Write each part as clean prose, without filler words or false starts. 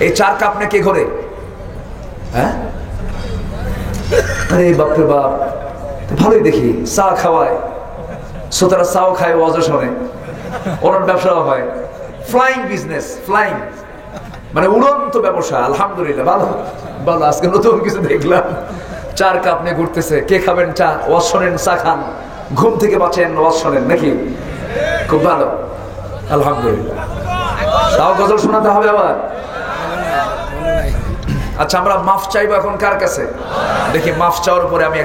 এই 4 কাপ নে কে ঘরে? হ্যাঁ, আরে বাপরে বাপ, ভালোই দেখি চা খাওয়ায়, শ্রোতারা চাও খায়, ওয়াজও শোনে, ওনার ব্যবসাও হয়, ফ্লাইং বিজনেস, ফ্লাইং মানে উড়ন্ত ব্যবসা। আলহামদুলিল্লাহ, ভালো ভালো। আজকে নতুন কিছু দেখলাম, 4 কাপ নিয়ে ঘুরতেছে। কে খাবেন চা? ওয়াজ শোনেন, চা খান, ঘুম থেকে বাঁচেন, ওয়াজ শোনেন, নাকি? খুব ভালো, আলহামদুলিল্লাহ। তাও গজল শোনাতে হবে আবার। আচ্ছা, আমরা মাফ চাইবো এখন কার কাছে? দেখি মাফ চাওয়ার পরে আমি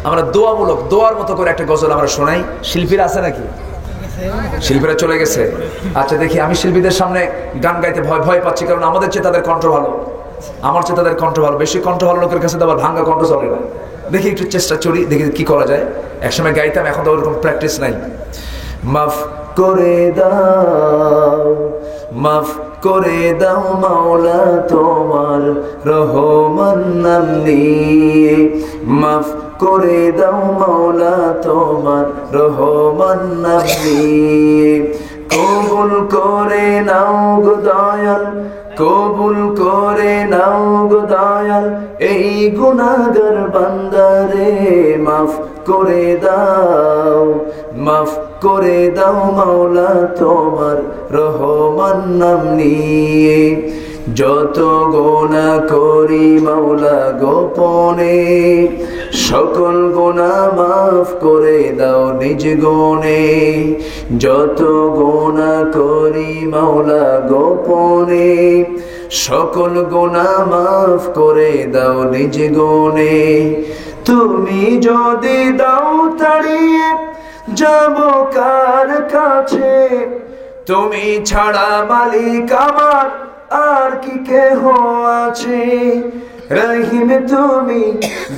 আমরা দোয়ামূলক, দোয়ার মতো করে একটা গজল আমরা শোনাই। শিল্পীরা আছে নাকি? শিল্পীরা চলে গেছে। আচ্ছা দেখি, আমি শিল্পীদের সামনে গান গাইতে ভয় পাচ্ছি, কারণ আমাদের চেয়ে তাদের কণ্ঠ ভালো, আমার চেয়ে তাদের কণ্ঠ ভালো। বেশি কণ্ঠ ভালো লোকের কাছে তো আবার ভাঙ্গা কণ্ঠ চলে না। দেখি একটু চেষ্টা করি, দেখি কি করা যায়। একসময় গাইতাম, এখন তো ওরকম প্র্যাকটিস নাই। মাফ করে দাও, মাফ করে দাও মাওলা তোমার রহমান নাম নিয়ে, মাফ করে দাও মাওলা তোমার রহমান নাম নিয়ে। কবুল করে নাও গো দয়াল, কবুল করে নাও গো দয়াল এই গুনাহগার বান্দারে। মাফ করে দাও, মাফ করে দাও মাওলা তোমার রহমান নাম নিয়ে। যত গুনাহ করি মাওলা গোপনে, সকল গুনাহ মাফ করে দাও নিজ গুণে। যত গুনাহ করি মাওলা গোপনে, সকল গুনাহ মাফ করে দাও নিজ গুণে। তুমি যদি দাও তাড়িয়ে যাব কার কাছে, তুমি ছাড়া মালিক আমার আর কি কেহ আছে। রহিম তুমি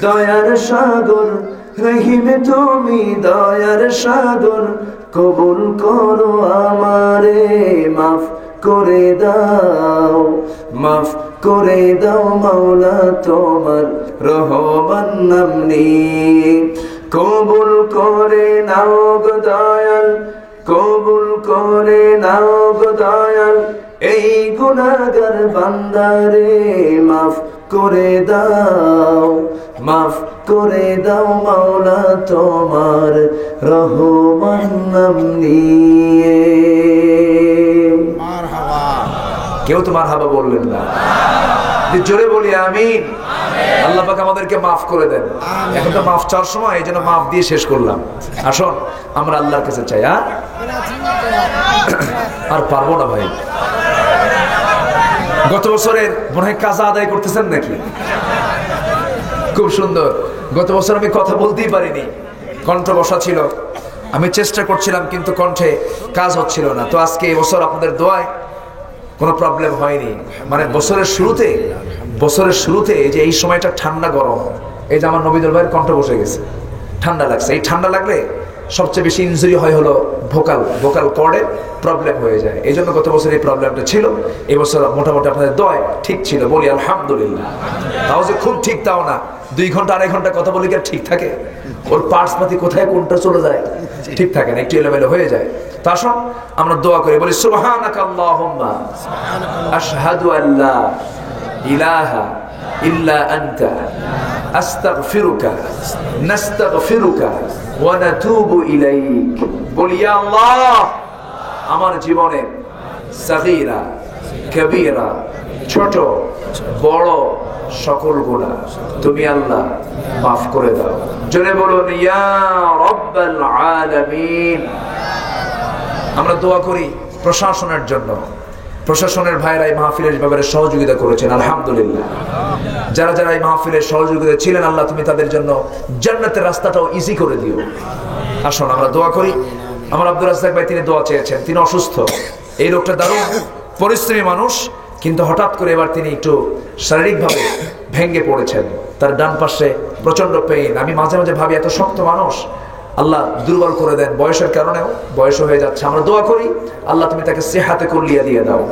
দয়ার সাগর, রহিম তুমি দয়ার সাগর, কবুল করো আমারে। মাফ করে দাও, মাফ করে দাও মাওলা তোমার রহমান নাম নিয়ে। কবুল করে নাও গো দয়াল, কবুল করে নাও গো দয়াল এই গুনাহগার বান্দারে। মাফ করে দাও, মাফ করে দাও মাওলা তোমার রহমান নাম নিয়ে। মারহাবা। কেউ তো মারহাবা বললেন না, জোরে বলি আমিন। আল্লাহ পাক আমাদেরকে মাফ করে দেন। এখন তো মাফ চাওয়ার সময়, এই জন্য মাফ দিয়ে শেষ করলাম। আসুন আমরা আল্লাহর কাছে চাই। আর পারবো না ভাই। গত বছরের মনে হয় কাজা আদায় করতেছেন নাকি? খুব সুন্দর। গত বছর আমি কথা বলতেই পারিনি, কণ্ঠ বসা ছিল, আমি চেষ্টা করছিলাম কিন্তু কণ্ঠে কাজ হচ্ছিল না। তো আজকে এই বছর আপনাদের দোয়ায় কোনো প্রবলেম হয়নি। মানে বছরের শুরুতে এই যে এই সময়টা ঠান্ডা গরম, এই যে আমার নবীদুল ভাইয়ের কণ্ঠ বসে গেছে, ঠান্ডা লাগছে। এই ঠান্ডা লাগলে সবচেয়ে বেশি ইনজুরি হয় হলো ভোকাল কর্ডে প্রবলেম হয়ে যায়। এই জন্য গত বছর এই প্রবলেমটা ছিল। এই বছর মোটামুটি আপনাদের দোয়ায় ঠিক ছিল, বলি আলহামদুলিল্লাহ। তাও যে খুব ঠিক তাও না, 2 ঘন্টা 2.5 ঘন্টা কথা বলি কি আর ঠিক থাকে? ওর পার্টস পাতি কোথায় কোনটা চলে যায়, ঠিক থাকে না, একটু এলোমেলো হয়ে যায়। তো আসুন আমরা দোয়া করি, বলি সুবহানাকা আল্লাহুম্মা আশহাদু আল্লা ইলাহা ইল্লা আনতা আস্তাগফিরুকা নাস্তাগফিরুকা ওয়া নাতুবু ইলাইক। বলি ইয়া আল্লাহ, আমার জীবনে সাগীরা কবীরা ছোট বড় সকল গুনাহ তুমি আল্লাহ মাফ করে দাও। জোরে বলুন ইয়া রাব্বাল আলামিন। আমরা দোয়া করি প্রশাসনের জন্য। প্রশাসনের ভাইরা এই মাহফিলের ব্যাপারে সহযোগিতা করেছেন, আলহামদুলিল্লাহ। যারা যারা এই মাহফিলের সহযোগিতা ছিলেন, আল্লাহ তুমি তাদের জন্য জান্নাতের রাস্তাটাও ইজি করে দিও। আসুন আমরা দোয়া করি। আমার আব্দুর রাজ্জাক ভাই, তিনি দোয়া চেয়েছেন, তিনি অসুস্থ। এই লোকটা দারুণ পরিশ্রমী মানুষ, কিন্তু হঠাৎ করে এবার তিনি একটু শারীরিকভাবে ভেঙে পড়েছেন। তার ডান পাশে প্রচন্ড পেইন। আমি মাঝে মাঝে ভাবি, এত শক্ত মানুষ আল্লাহ দুর্বল করে দেন, বয়সের কারণেও বয়স হয়ে যাচ্ছে। আমরা দোয়া করি আল্লাহ তুমি তাকে সেহাতে কুল্লিয়া দিয়ে দাও।